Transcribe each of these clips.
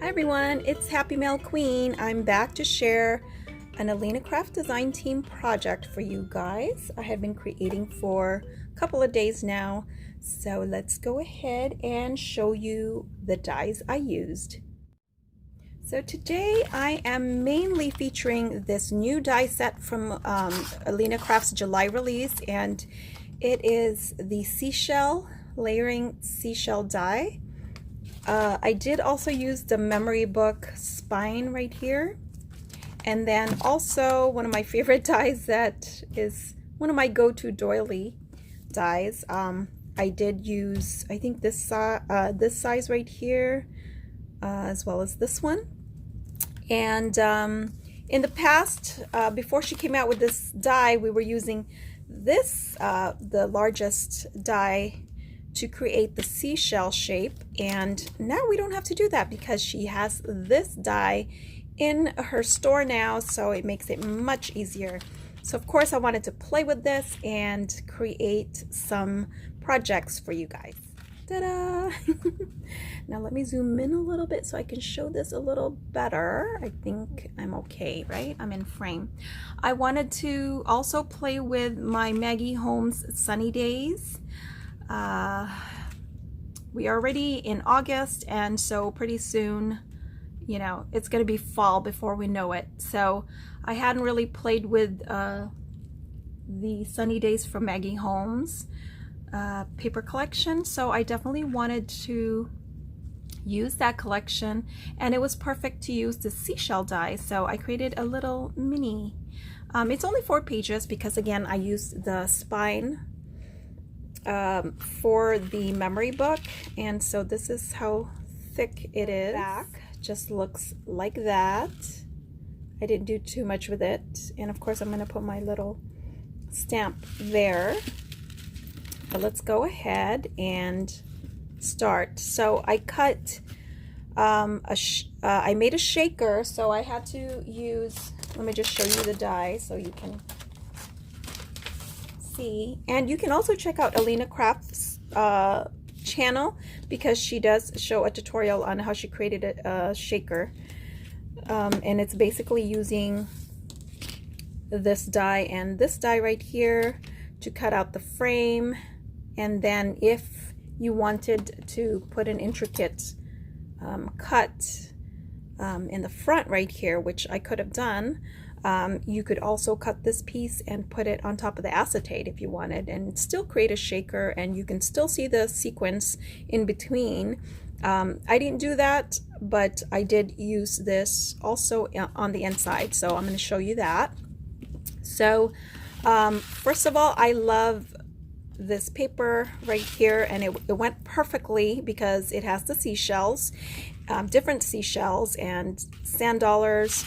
Hi everyone, it's HappyMailQueen. I'm back to share an Alina Craft design team project for you guys. I have been creating for a couple of days now, so let's go ahead and show you the dies I used. So today I am mainly featuring this new die set from Alina Craft's July release, and it is the Seashell layering seashell die. I did also use the memory book spine right here, and then also one of my favorite dies that is one of my go-to doily dies. I did use, I think this size right here, as well as this one. And in the past, before she came out with this die, we were using this, the largest die, to create the seashell shape, and now we don't have to do that because she has this die in her store now, so it makes it much easier. So of course I wanted to play with this and create some projects for you guys. Ta-da! Now let me zoom in a little bit so I can show this a little better. I think I'm okay, right? I'm in frame. I wanted to also play with my Maggie Holmes Sunny Days. We are already in August, and so pretty soon, you know, it's going to be fall before we know it. So I hadn't really played with the Sunny Days from Maggie Holmes paper collection, so I definitely wanted to use that collection, and it was perfect to use the seashell die, so I created a little mini. It's only 4 pages because again I used the spine for the memory book, and so this is how thick it is. Back just looks like that. I didn't do too much with it, and of course I'm going to put my little stamp there. But let's go ahead and start. So I cut I made a shaker, so I had to use, let me just show you the die so you can see. And you can also check out Alina Craft's channel because she does show a tutorial on how she created a shaker, and it's basically using this die and this die right here to cut out the frame, and then if you wanted to put an intricate cut in the front right here, which I could have done, you could also cut this piece and put it on top of the acetate if you wanted, and still create a shaker, and you can still see the sequins in between. I didn't do that, but I did use this also on the inside, so I'm going to show you that. So first of all, I love this paper right here, and it went perfectly because it has the seashells, different seashells and sand dollars.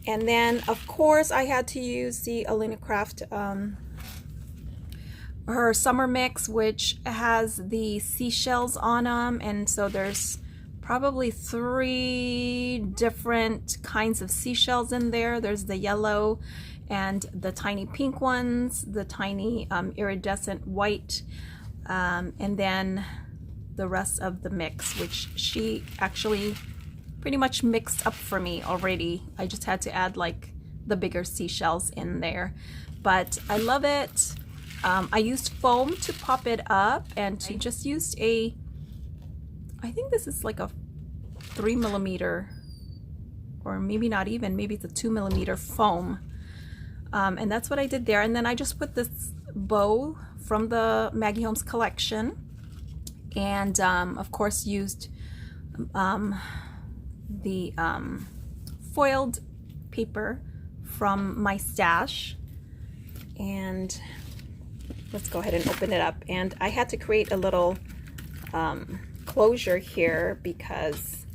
And then, of course, I had to use the Alina Craft, her summer mix, which has the seashells on them. And so there's probably 3 different kinds of seashells in there. There's the yellow and the tiny pink ones, the tiny iridescent white, and then the rest of the mix, which she actually pretty much mixed up for me already. I just had to add like the bigger seashells in there, but I love it. I used foam to pop it up, and she just used a, I think this is like a 3mm, or maybe not even, maybe it's a 2mm foam, and that's what I did there. And then I just put this bow from the Maggie Holmes collection, and of course used the foiled paper from my stash. And let's go ahead and open it up. And I had to create a little closure here because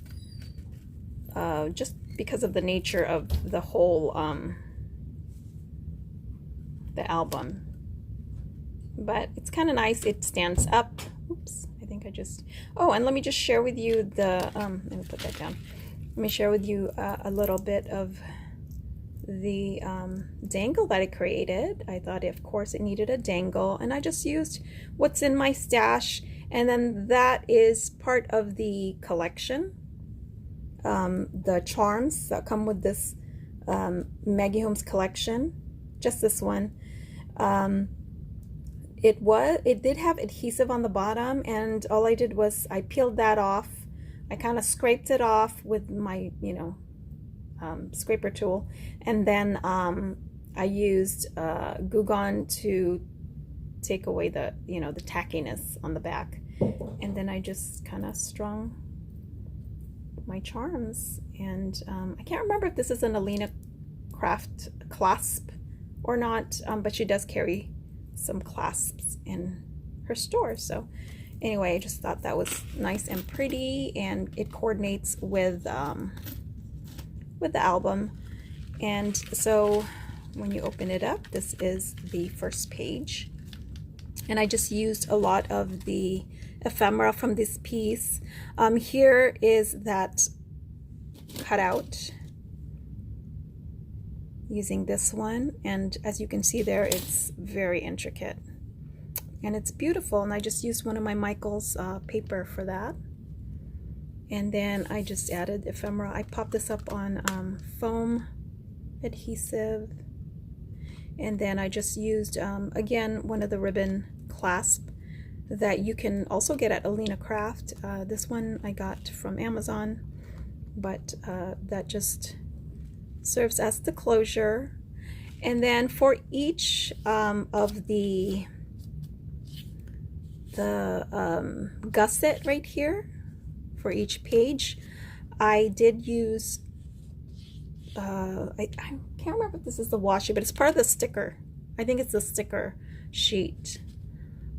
just because of the nature of the whole the album. But it's kind of nice. It stands up. Oops, I think I just, oh, and let me just share with you the let me put that down. Let me share with you a little bit of the dangle that I created. I thought, of course, it needed a dangle, and I just used what's in my stash, and then that is part of the collection. the charms that come with this Maggie Holmes collection, just this one. It did have adhesive on the bottom, and all I did was I peeled that off. I kind of scraped it off with my, scraper tool, and then I used Glue Gun to take away the, the tackiness on the back, and then I just kind of strung my charms. And I can't remember if this is an Alina Craft clasp or not, but she does carry some clasps in her store. So anyway, I just thought that was nice and pretty, and it coordinates with the album. And so when you open it up, this is the first page, and I just used a lot of the ephemera from this piece. Here is that cutout using this one, and as you can see there, it's very intricate and it's beautiful, and I just used one of my Michael's paper for that. And then I just added ephemera. I popped this up on foam adhesive, and then I just used again one of the ribbon clasp that you can also get at Alina Craft. This one I got from Amazon, but that just serves as the closure. And then for each of the gusset right here, for each page, I did use I can't remember if this is the washi, but it's part of the sticker. I think it's the sticker sheet,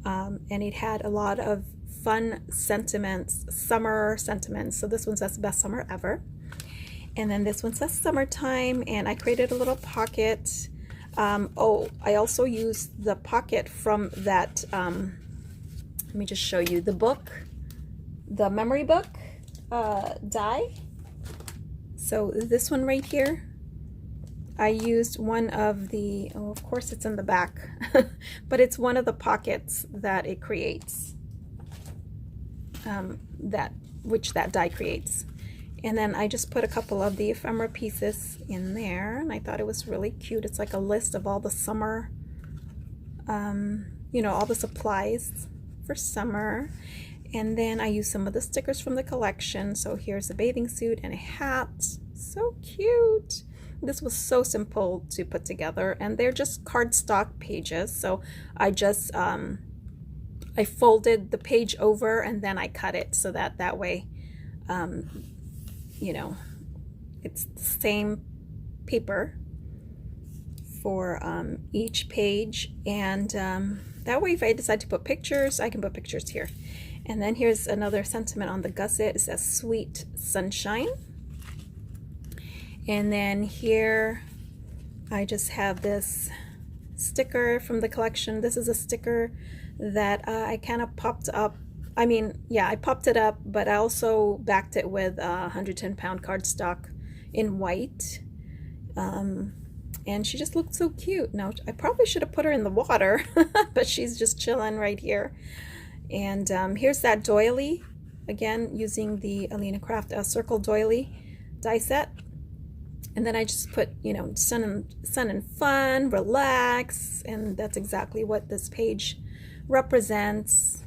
and it had a lot of fun sentiments, summer sentiments. So this one says best summer ever, and then this one says summertime, and I created a little pocket. Oh, I also used the pocket from that, let me just show you the book, the memory book die. So this one right here, I used one of the, oh, of course it's in the back, but it's one of the pockets that it creates, which that die creates. And then I just put a couple of the ephemera pieces in there, and I thought it was really cute. It's like a list of all the summer, all the supplies for summer. And then I used some of the stickers from the collection. So here's a bathing suit and a hat. So cute. This was so simple to put together, and they're just cardstock pages. So I just I folded the page over, and then I cut it so that way it's the same paper for each page, and that way if I decide to put pictures, I can put pictures here. And then here's another sentiment on the gusset. It says sweet sunshine. And then here I just have this sticker from the collection. This is a sticker that I kind of popped up. I mean, yeah, I popped it up, but I also backed it with 110-pound cardstock in white. And she just looked so cute. Now, I probably should have put her in the water, but she's just chilling right here. And here's that doily, again, using the Alina Craft Circle Doily die set. And then I just put, sun and fun, relax, and that's exactly what this page represents.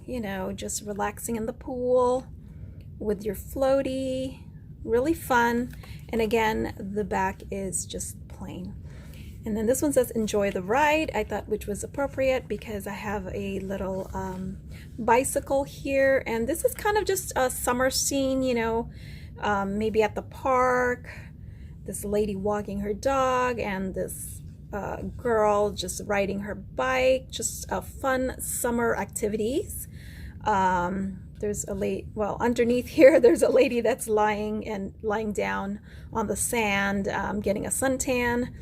Just relaxing in the pool with your floaty, really fun. And again, the back is just plain. And then this one says enjoy the ride, I thought, which was appropriate because I have a little bicycle here, and this is kind of just a summer scene, maybe at the park, this lady walking her dog, and this girl just riding her bike, just fun summer activities. There's a lady, well, underneath here there's a lady that's lying down on the sand, getting a suntan.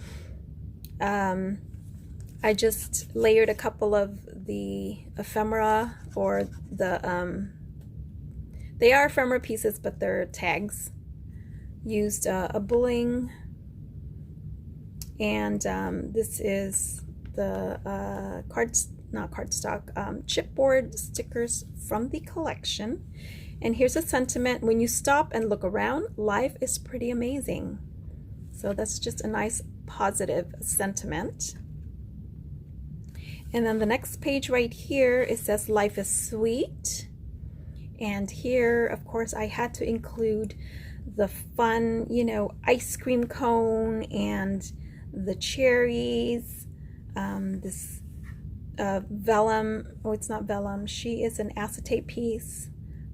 I just layered a couple of the ephemera, or the they are ephemera pieces, but they're tags. Used a bling, and this is the not cardstock, chipboard stickers from the collection. And here's a sentiment: when you stop and look around, life is pretty amazing. So that's just a nice positive sentiment. And then the next page right here, it says life is sweet. And here, of course, I had to include the fun, you know, ice cream cone and the cherries, this vellum, oh, it's not vellum, she is an acetate piece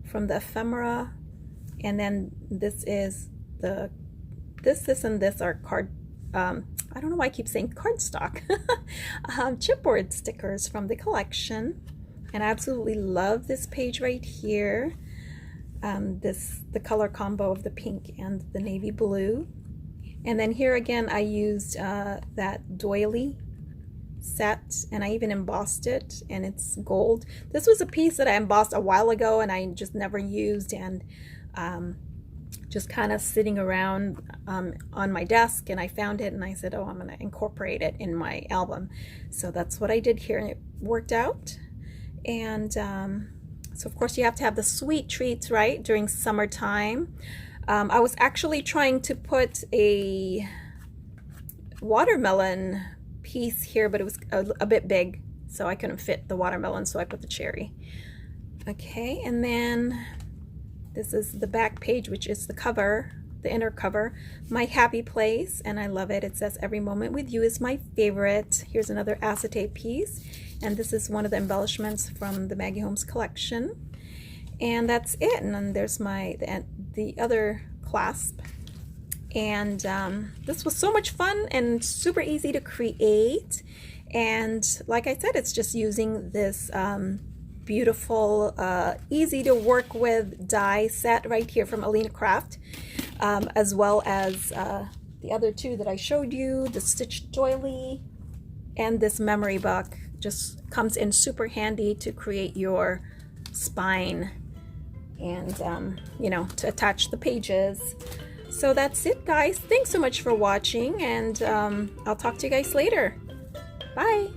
from the ephemera. And then this is the, this and this are card, I don't know why I keep saying cardstock, chipboard stickers from the collection. And I absolutely love this page right here. The color combo of the pink and the navy blue. And then here again, I used that Doily set, and I even embossed it, and it's gold. This was a piece that I embossed a while ago and I just never used, and just kind of sitting around on my desk, and I found it and I said, oh, I'm going to incorporate it in my album. So that's what I did here, and it worked out. And so of course you have to have the sweet treats, right, during summertime. I was actually trying to put a watermelon piece here, but it was a bit big, so I couldn't fit the watermelon, so I put the cherry. Okay, and then this is the back page, which is the cover, the inner cover, my happy place, and I love it. It says every moment with you is my favorite. Here's another acetate piece, and this is one of the embellishments from the Maggie Holmes collection. And that's it. And then there's the other clasp. And this was so much fun and super easy to create. And like I said, it's just using this beautiful, easy to work with die set right here from Alina Craft, as well as the other two that I showed you, the stitched doily and this memory book. Just comes in super handy to create your spine and you know, to attach the pages. So that's it, guys. Thanks so much for watching, and I'll talk to you guys later. Bye.